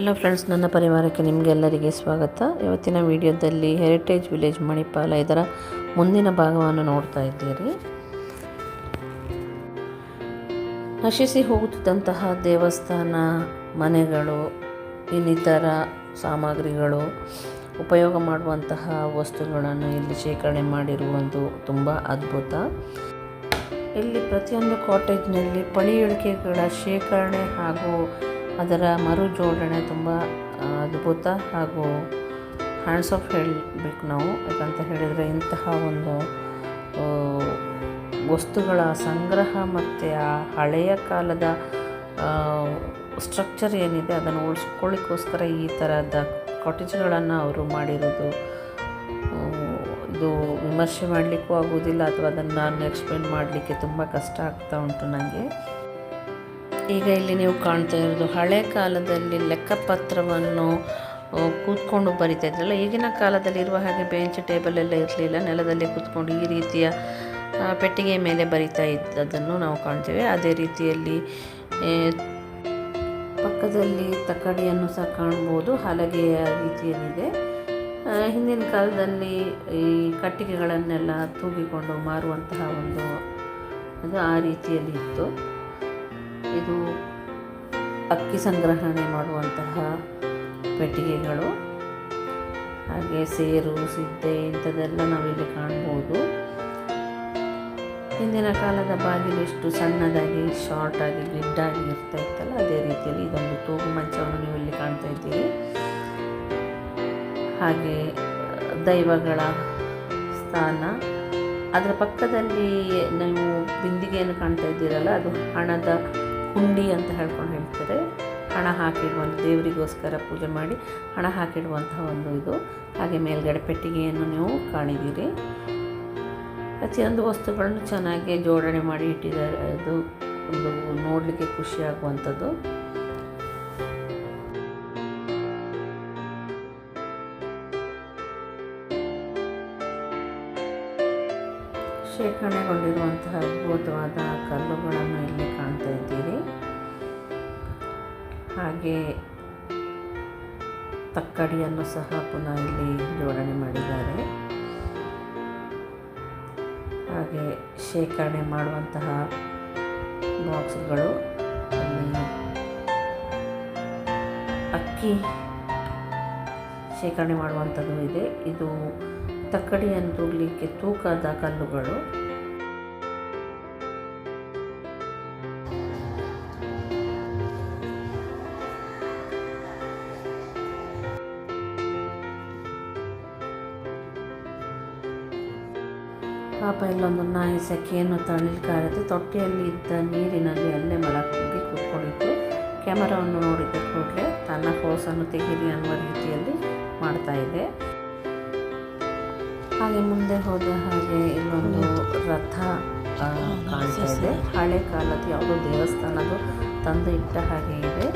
Hello friends, ನನ್ನ ಪರಿವಾರಕ್ಕೆ ನಿಮಗೆಲ್ಲರಿಗೆ ಸ್ವಾಗತ. ಇವತ್ತಿನ ವಿಡಿಯೋದಲ್ಲಿ ಹೆರಿಟೇಜ್ ವಿಲೇಜ್ ಮಣಿಪಾಲ ಇದರ ಮುಂದಿನ ಭಾಗವನ್ನು ನೋಡ್ತಾ ಇದ್ದೀರಿ. ನಶಿಸಿ ಹೋಗುತ್ತಿದ್ದಂತಹ ದೇವಸ್ಥಾನ, ಮನೆಗಳು, ಇನ್ನಿತರ ಸಾಮಗ್ರಿಗಳು, ಉಪಯೋಗ ಮಾಡುವಂತಹ ವಸ್ತುಗಳನ್ನು ಇಲ್ಲಿ ಶೇಖರಣೆ ಮಾಡಿರುವುದು ತುಂಬ ಅದ್ಭುತ. ಇಲ್ಲಿ ಪ್ರತಿಯೊಂದು ಕಾಟೇಜ್ನಲ್ಲಿ ಪಳಿಯುಳಿಕೆಗಳ ಶೇಖರಣೆ ಹಾಗೂ ಅದರ ಮರು ಜೋಡಣೆ ತುಂಬ ಅದ್ಭುತ ಹಾಗೂ ಹ್ಯಾಂಡ್ಸ್ ಆಫ್ ಹೇಳಬೇಕು ನಾವು. ಯಾಕಂತ ಹೇಳಿದರೆ ಇಂತಹ ಒಂದು ವಸ್ತುಗಳ ಸಂಗ್ರಹ ಮತ್ತು ಆ ಹಳೆಯ ಕಾಲದ ಸ್ಟ್ರಕ್ಚರ್ ಏನಿದೆ ಅದನ್ನು ಉಳಿಸ್ಕೊಳ್ಳಿಕ್ಕೋಸ್ಕರ ಈ ಥರದ ಕಾಟೇಜ್ಗಳನ್ನು ಅವರು ಮಾಡಿರೋದು. ಇದು ವಿಮರ್ಶೆ ಮಾಡಲಿಕ್ಕೂ ಆಗೋದಿಲ್ಲ ಅಥವಾ ಅದನ್ನು ನಾನು ಎಕ್ಸ್ಪ್ಲೇನ್ ಮಾಡಲಿಕ್ಕೆ ತುಂಬ ಕಷ್ಟ ಆಗ್ತಾ ಉಂಟು ನನಗೆ. ಈಗ ಇಲ್ಲಿ ನೀವು ಕಾಣ್ತಾ ಇರೋದು ಹಳೆ ಕಾಲದಲ್ಲಿ ಲೆಕ್ಕಪತ್ರವನ್ನು ಕೂತ್ಕೊಂಡು ಬರಿತಾ ಇದ್ರಲ್ಲ. ಈಗಿನ ಕಾಲದಲ್ಲಿ ಇರುವ ಹಾಗೆ ಬೆಂಚ್ ಟೇಬಲ್ ಎಲ್ಲ ಇರಲಿಲ್ಲ. ನೆಲದಲ್ಲಿ ಕೂತ್ಕೊಂಡು ಈ ರೀತಿಯ ಪೆಟ್ಟಿಗೆ ಮೇಲೆ ಬರಿತಾ ಇದ್ದದನ್ನು ನಾವು ಕಾಣ್ತೇವೆ. ಅದೇ ರೀತಿಯಲ್ಲಿ ಪಕ್ಕದಲ್ಲಿ ತಕ್ಕಡಿಯನ್ನು ಸಹ ಕಾಣ್ಬೋದು, ಹಲಗೆಯ ರೀತಿಯಲ್ಲಿದೆ. ಹಿಂದಿನ ಕಾಲದಲ್ಲಿ ಈ ಕಟ್ಟಿಗೆಗಳನ್ನೆಲ್ಲ ತೂಗಿಕೊಂಡು ಮಾರುವಂತಹ ಒಂದು ಅದು ಆ ರೀತಿಯಲ್ಲಿ ಇತ್ತು. ಇದು ಅಕ್ಕಿ ಸಂಗ್ರಹಣೆ ಮಾಡುವಂತಹ ಪೆಟ್ಟಿಗೆಗಳು, ಹಾಗೆ ಸೇರು, ಸಿದ್ದೆ ಇಂಥದ್ದೆಲ್ಲ ನಾವಿಲ್ಲಿ ಕಾಣ್ಬೋದು. ಹಿಂದಿನ ಕಾಲದ ಬಾಗಿಲು ಎಷ್ಟು ಸಣ್ಣದಾಗಿ, ಶಾರ್ಟಾಗಿ, ಗಿಡ್ಡಾಗಿ ಇರ್ತಾ ಇತ್ತಲ್ಲ, ಅದೇ ರೀತಿಯಲ್ಲಿ ಇದೊಂದು ತೂಗು ಮಂಚವನ್ನು ನೀವು ಇಲ್ಲಿ ಕಾಣ್ತಾ ಇದ್ದೀರಿ. ಹಾಗೆ ದೈವಗಳ ಸ್ಥಾನ, ಅದರ ಪಕ್ಕದಲ್ಲಿ ನೀವು ಬಿಂದಿಗೆಯನ್ನು ಕಾಣ್ತಾ ಇದ್ದೀರಲ್ಲ, ಅದು ಹಣದ ಹುಂಡಿ ಅಂತ ಹೇಳ್ತಾರೆ. ಹಣ ಹಾಕಿಡುವಂಥ, ದೇವರಿಗೋಸ್ಕರ ಪೂಜೆ ಮಾಡಿ ಹಣ ಹಾಕಿಡುವಂತಹ ಒಂದು ಇದು. ಹಾಗೆ ಮೇಲ್ಗಡೆ ಪೆಟ್ಟಿಗೆಯನ್ನು ನೀವು ಕಾಣಿದ್ದೀರಿ. ಪ್ರತಿಯೊಂದು ವಸ್ತುಗಳನ್ನು ಚೆನ್ನಾಗಿ ಜೋಡಣೆ ಮಾಡಿ ಇಟ್ಟಿದ್ದಾರೆ. ಅದು ಒಂದು ನೋಡಲಿಕ್ಕೆ ಖುಷಿಯಾಗುವಂಥದ್ದು. ಶೇಖರಣೆಗೊಂಡಿರುವಂತಹ ಅದ್ಭುತವಾದ ಕಲ್ಲುಗಳನ್ನು ಇಲ್ಲಿ ಕಾಣ್ತಾ ಇದ್ದೀರಿ. ಹಾಗೆ ತಕ್ಕಡಿಯನ್ನು ಸಹ ಪುನಃ ಇಲ್ಲಿ ಜೋಡಣೆ ಮಾಡಿದ್ದಾರೆ. ಹಾಗೆ ಶೇಖರಣೆ ಮಾಡುವಂತಹ ಬಾಕ್ಸ್ಗಳು, ಅಲ್ಲಿ ಅಕ್ಕಿ ಶೇಖರಣೆ ಮಾಡುವಂಥದ್ದು ಇದೆ. ಇದು ತಕ್ಕಡಿಯನ್ನು ತೂಗಲಿಕ್ಕೆ ತೂಕದ ಕಲ್ಲುಗಳು. ಪಾಪ ಇಲ್ಲೊಂದು ನಾಯಿ ಸೆಕೆಯನ್ನು ತಳಿಲಿಕ್ಕಾಗತ್ತೆ. ತೊಟ್ಟಿಯಲ್ಲಿ ಇದ್ದ ನೀರಿನಲ್ಲಿ ಅಲ್ಲೇ ಮಲಗಿ ಕೂತ್ಕೊಂಡಿತ್ತು. ಕ್ಯಾಮರಾವನ್ನು ನೋಡಿದ ಕೂಡಲೇ ತನ್ನ ಫೋಸನ್ನು ತೆಗೀರಿ ಅನ್ನುವ ರೀತಿಯಲ್ಲಿ ಮಾಡ್ತಾ ಇದೆ. ಹಾಗೆ ಮುಂದೆ ಹೋದ ಹಾಗೆ ಇಲ್ಲೊಂದು ರಥ ಕಾಣ್ತಾ ಇದೆ. ಹಳೆ ಕಾಲದ ಯಾವುದೋ ದೇವಸ್ಥಾನದ್ದು ತಂದು ಇಟ್ಟ ಹಾಗೆ ಇದೆ.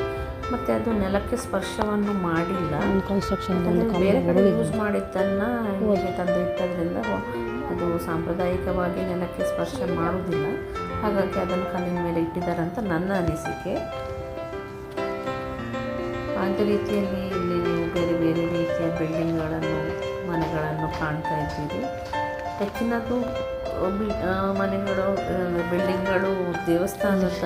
ಮತ್ತು ಅದು ನೆಲಕ್ಕೆ ಸ್ಪರ್ಶವನ್ನು ಮಾಡಿಲ್ಲ. ಬೇರೆ ಕಡೆ ಯೂಸ್ ಮಾಡಿದ್ದನ್ನು ಇಲ್ಲಿಗೆ ತಂದು ಇಟ್ಟದ್ರಿಂದ ಅದು ಸಾಂಪ್ರದಾಯಿಕವಾಗಿ ನೆಲಕ್ಕೆ ಸ್ಪರ್ಶ ಮಾಡುವುದಿಲ್ಲ. ಹಾಗಾಗಿ ಅದನ್ನು ಕಲ್ಲಿನ ಮೇಲೆ ಇಟ್ಟಿದ್ದಾರೆ ಅಂತ ನನ್ನ ಅನಿಸಿಕೆ. ಅದೇ ರೀತಿಯಲ್ಲಿ ಇಲ್ಲಿ ನೀವು ಬೇರೆ ಬೇರೆ ರೀತಿಯ ಬಿಲ್ಡಿಂಗ್ಗಳನ್ನು, ಮನೆಗಳನ್ನು ಕಾಣ್ತಾ ಇದ್ದೀರಿ. ಹೆಚ್ಚಿನದು ಮನೆಗಳು, ಬಿಲ್ಡಿಂಗ್ಗಳು ದೇವಸ್ಥಾನದ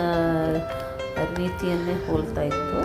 ರೀತಿಯನ್ನೇ ಹೋಲ್ತಾ ಇತ್ತು.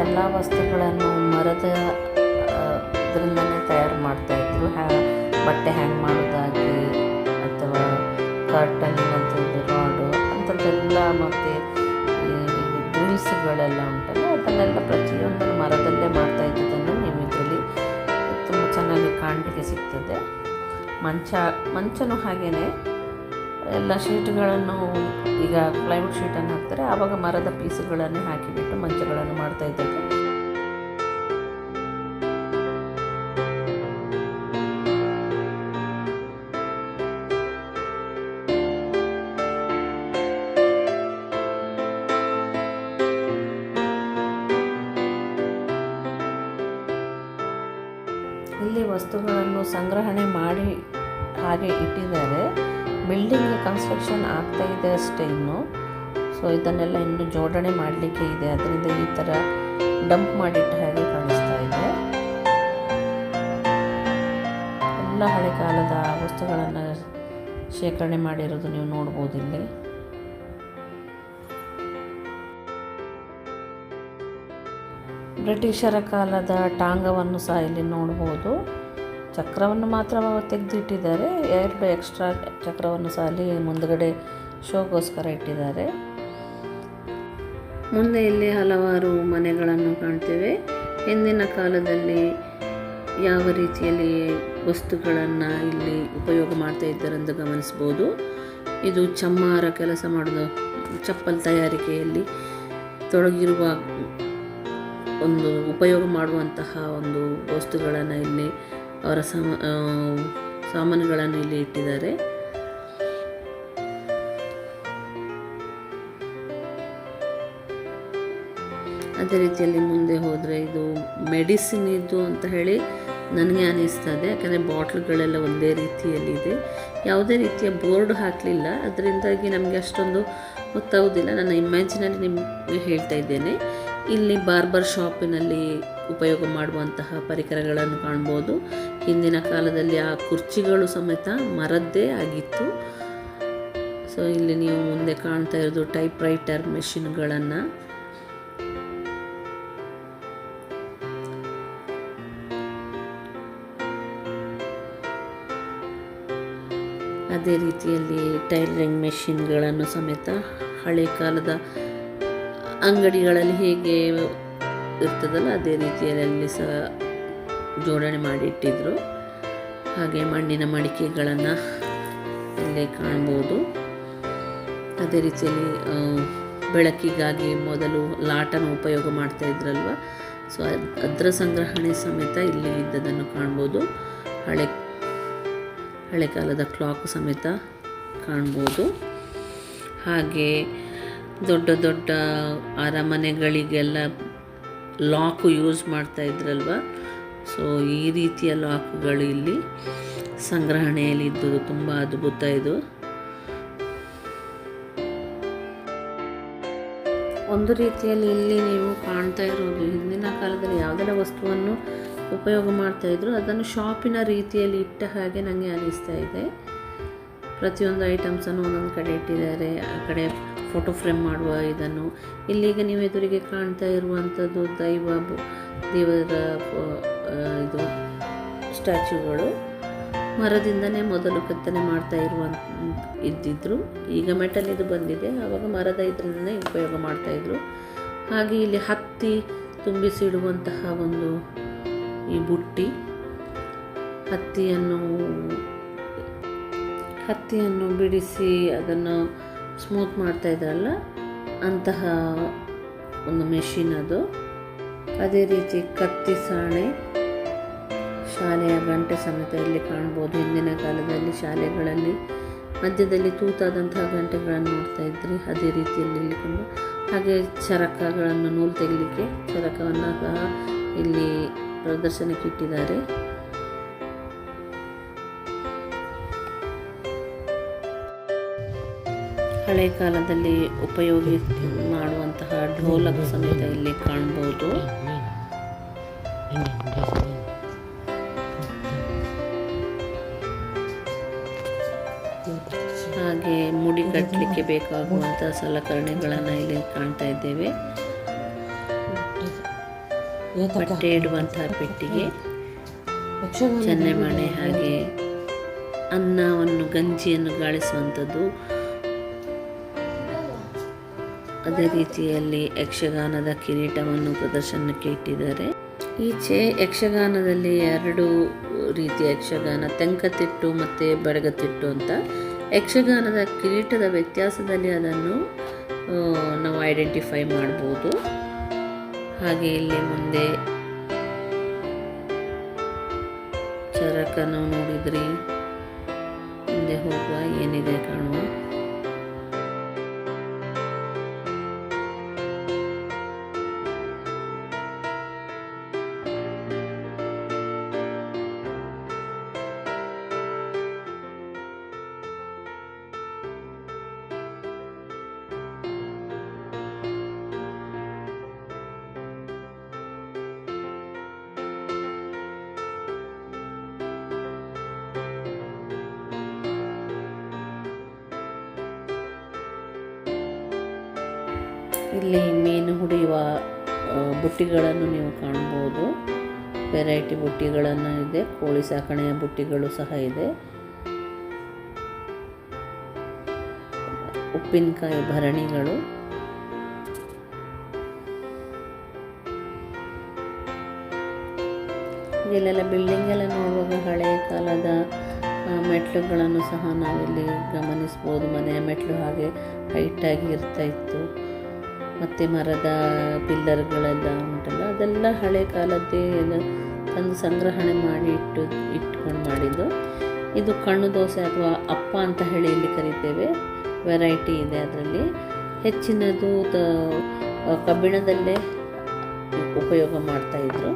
ಎಲ್ಲ ವಸ್ತುಗಳನ್ನು ಮರದ ಇದರಿಂದನೇ ತಯಾರು ಮಾಡ್ತಾಯಿದ್ರು. ಬಟ್ಟೆ ಹ್ಯಾಂಗ್ ಮಾಡೋದಾಗಲಿ ಅಥವಾ ಕರ್ಟನಿನಂಥದ್ದು ರಾಡು ಅಂಥದ್ದೆಲ್ಲ, ಮತ್ತು ಗ್ರಿಲ್ಸ್ಗಳೆಲ್ಲ ಉಂಟಲ್ಲ ಅದನ್ನೆಲ್ಲ ಪ್ರತಿಯೊಂದನ್ನು ಮರದಲ್ಲೇ ಮಾಡ್ತಾ ಇದ್ದದನ್ನು ನೀವು ಇದರಲ್ಲಿ ತುಂಬ ಚೆನ್ನಾಗಿ ಕಾಣಲಿಕ್ಕೆ ಸಿಗ್ತದೆ. ಮಂಚನೂ ಹಾಗೆಯೇ ಎಲ್ಲ ಶೀಟ್ಗಳನ್ನು, ಈಗ ಪ್ಲೈವುಡ್ ಶೀಟನ್ನು ಹಾಕ್ತಾರೆ, ಆವಾಗ ಮರದ ಪೀಸುಗಳನ್ನೇ ಹಾಕಿಬಿಟ್ಟು ಮಂಚಗಳನ್ನು ಮಾಡ್ತಾ ಇದ್ದದ್ದು. ಇಲ್ಲಿ ವಸ್ತುಗಳನ್ನು ಸಂಗ್ರಹಣೆ ಮಾಡಿ ಹಾಗೆ ಇಟ್ಟಿದ್ದಾರೆ. ಬಿಲ್ಡಿಂಗ್ ಕನ್ಸ್ಟ್ರಕ್ಷನ್ ಆಗ್ತಾ ಇದೆ ಅಷ್ಟೇ ಇನ್ನು. ಸೊ ಇದನ್ನೆಲ್ಲ ಇನ್ನು ಜೋಡಣೆ ಮಾಡಲಿಕ್ಕೆ ಇದೆ, ಅದರಿಂದ ಈ ಥರ ಡಂಪ್ ಮಾಡಿಟ್ಟ ಹಾಗೆ ಕಾಣಿಸ್ತಾ ಇದೆ. ಎಲ್ಲ ಹಳೆ ಕಾಲದ ವಸ್ತುಗಳನ್ನು ಶೇಖರಣೆ ಮಾಡಿರೋದು ನೀವು ನೋಡ್ಬೋದು ಇಲ್ಲಿ. ಬ್ರಿಟಿಷರ ಕಾಲದ ಟಾಂಗವನ್ನು ಸಹ ಇಲ್ಲಿ ನೋಡ್ಬೋದು. ಚಕ್ರವನ್ನು ಮಾತ್ರ ತೆಗೆದಿಟ್ಟಿದ್ದಾರೆ, 2 ಎಕ್ಸ್ಟ್ರಾ ಚಕ್ರವನ್ನು ಸಹ ಅಲ್ಲಿ ಮುಂದುಗಡೆ ಶೋಗೋಸ್ಕರ ಇಟ್ಟಿದ್ದಾರೆ. ಮುಂದೆ ಇಲ್ಲಿ ಹಲವಾರು ಮನೆಗಳನ್ನು ಕಾಣ್ತೇವೆ. ಹಿಂದಿನ ಕಾಲದಲ್ಲಿ ಯಾವ ರೀತಿಯಲ್ಲಿ ವಸ್ತುಗಳನ್ನು ಇಲ್ಲಿ ಉಪಯೋಗ ಮಾಡ್ತಾ ಇದ್ದಾರೆಂದು ಗಮನಿಸ್ಬೋದು. ಇದು ಚಮ್ಮಾರ ಕೆಲಸ ಮಾಡೋದು, ಚಪ್ಪಲ್ ತಯಾರಿಕೆಯಲ್ಲಿ ತೊಡಗಿರುವ ಒಂದು ಉಪಯೋಗ ಮಾಡುವಂತಹ ಒಂದು ವಸ್ತುಗಳನ್ನು ಇಲ್ಲಿ, ಅವರ ಸಾಮಾನುಗಳನ್ನು ಇಲ್ಲಿ ಇಟ್ಟಿದ್ದಾರೆ. ಅದೇ ರೀತಿಯಲ್ಲಿ ಮುಂದೆ ಹೋದರೆ ಇದು ಮೆಡಿಸಿನ್ ಇದು ಅಂತ ಹೇಳಿ ನನಗೆ ಅನ್ನಿಸ್ತದೆ. ಯಾಕಂದರೆ ಬಾಟ್ಲ್ಗಳೆಲ್ಲ ಒಂದೇ ರೀತಿಯಲ್ಲಿದೆ, ಯಾವುದೇ ರೀತಿಯ ಬೋರ್ಡ್ ಹಾಕಲಿಲ್ಲ, ಅದರಿಂದಾಗಿ ನಮಗೆ ಅಷ್ಟೊಂದು ಗೊತ್ತಾಗೋದಿಲ್ಲ. ನನ್ನ ಇಮ್ಯಾಜಿನಲ್ಲಿ ನಿಮಗೆ ಹೇಳ್ತಾ ಇದ್ದೇನೆ. ಇಲ್ಲಿ ಬಾರ್ಬರ್ ಶಾಪಿನಲ್ಲಿ ಉಪಯೋಗ ಮಾಡುವಂತಹ ಪರಿಕರಗಳನ್ನು ಕಾಣ್ಬೋದು. ಹಿಂದಿನ ಕಾಲದಲ್ಲಿ ಆ ಕುರ್ಚಿಗಳು ಸಮೇತ ಮರದ್ದೇ ಆಗಿತ್ತು. ಸೊ ಇಲ್ಲಿ ನೀವು ಮುಂದೆ ಕಾಣ್ತಾ ಇರೋದು ಟೈಪ್ ರೈಟರ್ ಮೆಷಿನ್ಗಳನ್ನು. ಅದೇ ರೀತಿಯಲ್ಲಿ ಟೈಲರಿಂಗ್ ಮೆಷಿನ್ಗಳನ್ನು ಸಮೇತ ಹಳೆ ಕಾಲದ ಅಂಗಡಿಗಳಲ್ಲಿ ಹೇಗೆ ಇರ್ತದಲ್ಲ ಅದೇ ರೀತಿಯಲ್ಲಿ ಸಹ ಜೋಡಣೆ ಮಾಡಿ ಇಟ್ಟಿದ್ರು. ಹಾಗೆ ಮಣ್ಣಿನ ಮಡಿಕೆಗಳನ್ನು ಇಲ್ಲಿ ಕಾಣ್ಬೋದು. ಅದೇ ರೀತಿಯಲ್ಲಿ ಬೆಳಕಿಗಾಗಿ ಮೊದಲು ಲಾಟನ್ನು ಉಪಯೋಗ ಮಾಡ್ತಾ ಇದ್ರಲ್ವ, ಸೊ ಅದರ ಸಂಗ್ರಹಣೆ ಸಮೇತ ಇಲ್ಲಿ ಇದ್ದದನ್ನು ಕಾಣ್ಬೋದು. ಹಳೆ ಕಾಲದ ಕ್ಲಾಕ್ ಸಮೇತ ಕಾಣ್ಬೋದು. ಹಾಗೆ ದೊಡ್ಡ ದೊಡ್ಡ ಅರಮನೆಗಳಿಗೆಲ್ಲ ಲಾಕು ಯೂಸ್ ಮಾಡ್ತಾ ಇದ್ರಲ್ವ, ಸೊ ಈ ರೀತಿಯ ಲಾಕ್ಗಳು ಇಲ್ಲಿ ಸಂಗ್ರಹಣೆಯಲ್ಲಿ ಇದ್ದುದು ತುಂಬ ಅದ್ಭುತ. ಇದು ಒಂದು ರೀತಿಯಲ್ಲಿ ಇಲ್ಲಿ ನೀವು ಕಾಣ್ತಾ ಇರೋದು ಹಿಂದಿನ ಕಾಲದಲ್ಲಿ ಯಾವುದೆಲ್ಲ ವಸ್ತುವನ್ನು ಉಪಯೋಗ ಮಾಡ್ತಾಯಿದ್ರು ಅದನ್ನು ಶಾಪಿನ ರೀತಿಯಲ್ಲಿ ಇಟ್ಟ ಹಾಗೆ ನನಗೆ ಅನ್ನಿಸ್ತಾ ಇದೆ. ಪ್ರತಿಯೊಂದು ಐಟಮ್ಸನ್ನು ಒಂದೊಂದು ಕಡೆ ಇಟ್ಟಿದ್ದಾರೆ. ಆ ಕಡೆ ಫೋಟೋ ಫ್ರೇಮ್ ಮಾಡುವ ಇದನ್ನು, ಇಲ್ಲಿಗ ನೀವು ಎದುರಿಗೆ ಕಾಣ್ತಾ ಇರುವಂಥದ್ದು ದೇವರ ಇದು ಸ್ಟ್ಯಾಚ್ಯೂಗಳು ಮರದಿಂದನೇ ಮೊದಲು ಕೆತ್ತನೆ ಮಾಡ್ತಾ ಇದ್ದಿದ್ರು. ಈಗ ಮೆಟಲ್ ಇದು ಬಂದಿದೆ, ಆವಾಗ ಮರದ ಇದರಿಂದನೇ ಉಪಯೋಗ ಮಾಡ್ತಾಯಿದ್ರು. ಹಾಗೆ ಇಲ್ಲಿ ಹತ್ತಿ ತುಂಬಿಸಿಡುವಂತಹ ಒಂದು ಈ ಬುಟ್ಟಿ, ಹತ್ತಿಯನ್ನು ಬಿಡಿಸಿ ಅದನ್ನು ಸ್ಮೂತ್ ಮಾಡ್ತಾ ಇದ್ರಲ್ಲ ಅಂತಹ ಒಂದು ಮೆಷಿನ್ ಅದು. ಅದೇ ರೀತಿ ಕತ್ತಿ ಸಾಣೆ, ಶಾಲೆಯ ಗಂಟೆ ಸಮೇತ ಇಲ್ಲಿ ಕಾಣ್ಬೋದು. ಹಿಂದಿನ ಕಾಲದಲ್ಲಿ ಶಾಲೆಗಳಲ್ಲಿ ಮಧ್ಯದಲ್ಲಿ ತೂತಾದಂತಹ ಗಂಟೆಗಳನ್ನು ನೋಡ್ತಾ ಇದ್ರಿ, ಅದೇ ರೀತಿಯಲ್ಲಿ ಇಲ್ಲಿ ಕಂಡು. ಹಾಗೆ ಚರಕಗಳನ್ನು ನೂಲು ತೆಗಿಲಿಕ್ಕೆ ಚರಕವನ್ನು ಸಹ ಇಲ್ಲಿ ಪ್ರದರ್ಶನಕ್ಕೆ ಇಟ್ಟಿದ್ದಾರೆ. ಹಳೆ ಕಾಲದಲ್ಲಿ ಉಪಯೋಗಿ ಮಾಡುವಂತಹ ಢೋಲಕ ಸಮೇತ ಇಲ್ಲಿ ಕಾಣ್ಬೋದು. ಹಾಗೆ ಮುಡಿ ಕಟ್ಟಲಿಕ್ಕೆ ಬೇಕಾಗುವಂತಹ ಸಲಕರಣೆಗಳನ್ನು ಇಲ್ಲಿ ಕಾಣ್ತಾ ಇದ್ದೇವೆ. ಬಟ್ಟೆ ಇಡುವಂತಹ ಪೆಟ್ಟಿಗೆ, ಚೆನ್ನೆಮಣೆ, ಹಾಗೆ ಅನ್ನವನ್ನು ಗಂಜಿಯನ್ನು ಗಾಳಿಸುವಂಥದ್ದು. ಅದೇ ರೀತಿಯಲ್ಲಿ ಯಕ್ಷಗಾನದ ಕಿರೀಟವನ್ನು ಪ್ರದರ್ಶನಕ್ಕೆ ಇಟ್ಟಿದ್ದಾರೆ. ಈಚೆ ಯಕ್ಷಗಾನದಲ್ಲಿ 2 ರೀತಿಯ ಯಕ್ಷಗಾನ, ತೆಂಕತಿಟ್ಟು ಮತ್ತು ಬಡಗತಿಟ್ಟು ಅಂತ. ಯಕ್ಷಗಾನದ ಕಿರೀಟದ ವ್ಯತ್ಯಾಸದಲ್ಲಿ ಅದನ್ನು ನಾವು ಐಡೆಂಟಿಫೈ ಮಾಡ್ಬೋದು. ಹಾಗೆ ಇಲ್ಲಿ ಮುಂದೆ ಚರಕನ್ನು ನೋಡಿದ್ರಿ, ಮುಂದೆ ಹೋಗುವ ಏನಿದೆ ಕಾಣುವ. ಇಲ್ಲಿ ಮೀನು ಹುಡಿಯುವ ಬುಟ್ಟಿಗಳನ್ನು ನೀವು ಕಾಣ್ಬೋದು. ವೆರೈಟಿ ಬುಟ್ಟಿಗಳನ್ನು ಇದೆ, ಕೋಳಿ ಸಾಕಣೆಯ ಬುಟ್ಟಿಗಳು ಸಹ ಇದೆ. ಉಪ್ಪಿನಕಾಯಿ ಭರಣಿಗಳು, ಇಲ್ಲೆಲ್ಲ ಬಿಲ್ಡಿಂಗ್ ಎಲ್ಲ ನೋಡುವಾಗ ಹಳೆಯ ಕಾಲದ ಮೆಟ್ಲುಗಳನ್ನು ಸಹ ನಾವಿಲ್ಲಿ ಗಮನಿಸ್ಬೋದು. ಮನೆಯ ಮೆಟ್ಲು ಹಾಗೆ ಹೈಟಾಗಿ ಇರ್ತಾ ಇತ್ತು. ಮತ್ತು ಮರದ ಪಿಲ್ಲರ್ಗಳೆಲ್ಲ ಉಂಟಲ್ಲ, ಅದೆಲ್ಲ ಹಳೆ ಕಾಲದ್ದೇ ತಂದು ಸಂಗ್ರಹಣೆ ಮಾಡಿ ಇಟ್ಕೊಂಡು ಮಾಡಿದ್ದು. ಇದು ಕಣ್ಣು ದೋಸೆ ಅಥವಾ ಅಪ್ಪ ಅಂತ ಹೇಳಿ ಇಲ್ಲಿ ಕರಿತೇವೆ. ವೆರೈಟಿ ಇದೆ ಅದರಲ್ಲಿ. ಹೆಚ್ಚಿನದು ಕಬ್ಬಿಣದಲ್ಲೇ ಉಪಯೋಗ ಮಾಡ್ತಾಯಿದ್ರು.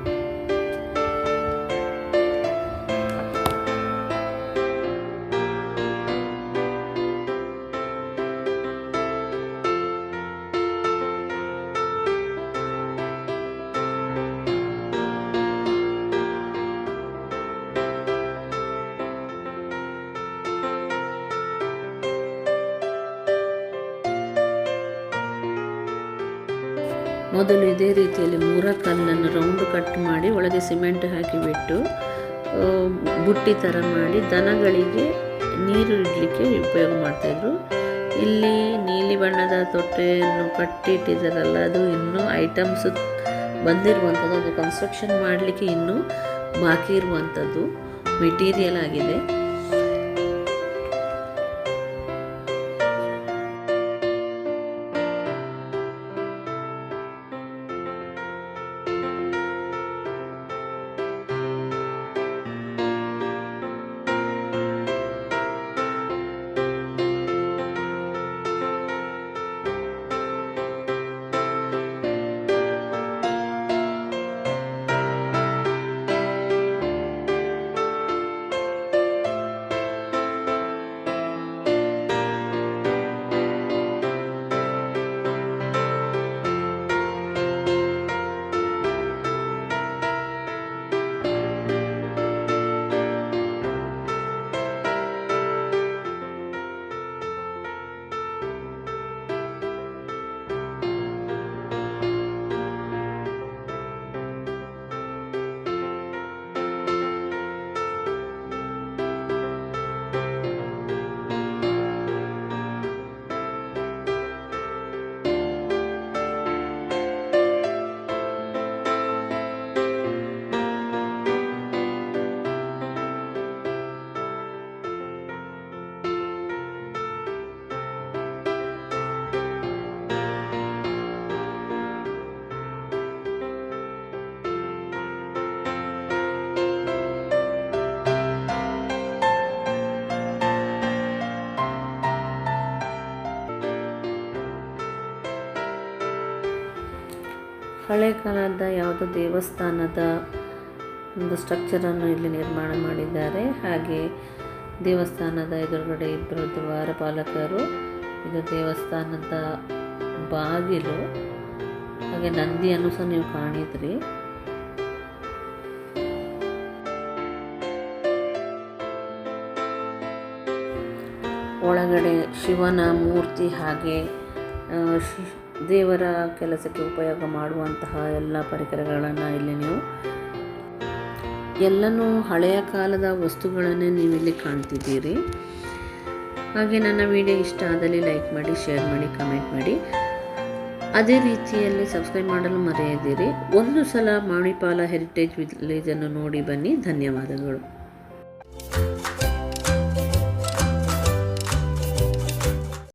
ಮೊದಲು ಇದೇ ರೀತಿಯಲ್ಲಿ 3 ಕಲ್ಲನ್ನು ರೌಂಡ್ ಕಟ್ ಮಾಡಿ ಒಳಗೆ ಸಿಮೆಂಟ್ ಹಾಕಿಬಿಟ್ಟು ಬುಟ್ಟಿ ಥರ ಮಾಡಿ ದನಗಳಿಗೆ ನೀರು ಇಡಲಿಕ್ಕೆ ಉಪಯೋಗ ಮಾಡ್ತಾಯಿದ್ರು. ಇಲ್ಲಿ ನೀಲಿ ಬಣ್ಣದ ತೊಟ್ಟೆಯನ್ನು ಕಟ್ಟಿಟ್ಟಿದ್ದಾರಲ್ಲ, ಅದು ಇನ್ನೂ ಐಟಮ್ಸ್ ಬಂದಿರುವಂಥದ್ದು. ಅದು ಕನ್ಸ್ಟ್ರಕ್ಷನ್ ಮಾಡಲಿಕ್ಕೆ ಇನ್ನೂ ಬಾಕಿ ಇರುವಂಥದ್ದು ಮೆಟೀರಿಯಲ್ ಆಗಿದೆ. ಹಳೆ ಕಾಲದ ಯಾವುದೋ ದೇವಸ್ಥಾನದ ಒಂದು ಸ್ಟ್ರಕ್ಚರನ್ನು ಇಲ್ಲಿ ನಿರ್ಮಾಣ ಮಾಡಿದ್ದಾರೆ. ಹಾಗೆ ದೇವಸ್ಥಾನದ ಎದುರುಗಡೆ 2 ದ್ವಾರಪಾಲಕರು. ಇದು ದೇವಸ್ಥಾನದ ಬಾಗಿಲು. ಹಾಗೆ ನಂದಿಯನ್ನು ಸಹ ನೀವು ಕಾಣಿದ್ರಿ. ಒಳಗಡೆ ಶಿವನ ಮೂರ್ತಿ ಹಾಗೆ ದೇವರ ಕೆಲಸಕ್ಕೆ ಉಪಯೋಗ ಮಾಡುವಂತಹ ಎಲ್ಲ ಪರಿಕರಗಳನ್ನು ಇಲ್ಲಿ ನೀವು ಎಲ್ಲನೂ ಹಳೆಯ ಕಾಲದ ವಸ್ತುಗಳನ್ನೇ ನೀವಿಲ್ಲಿ ಕಾಣ್ತಿದ್ದೀರಿ. ಹಾಗೆ ನನ್ನ ವಿಡಿಯೋ ಇಷ್ಟ ಆದಲ್ಲಿ ಲೈಕ್ ಮಾಡಿ, ಶೇರ್ ಮಾಡಿ, ಕಮೆಂಟ್ ಮಾಡಿ. ಅದೇ ರೀತಿಯಲ್ಲಿ ಸಬ್ಸ್ಕ್ರೈಬ್ ಮಾಡಲು ಮರೆಯದಿರಿ. ಒಂದು ಸಲ ಮಣಿಪಾಲ ಹೆರಿಟೇಜ್ ವಿಲೇಜನ್ನು ನೋಡಿ ಬನ್ನಿ. ಧನ್ಯವಾದಗಳು.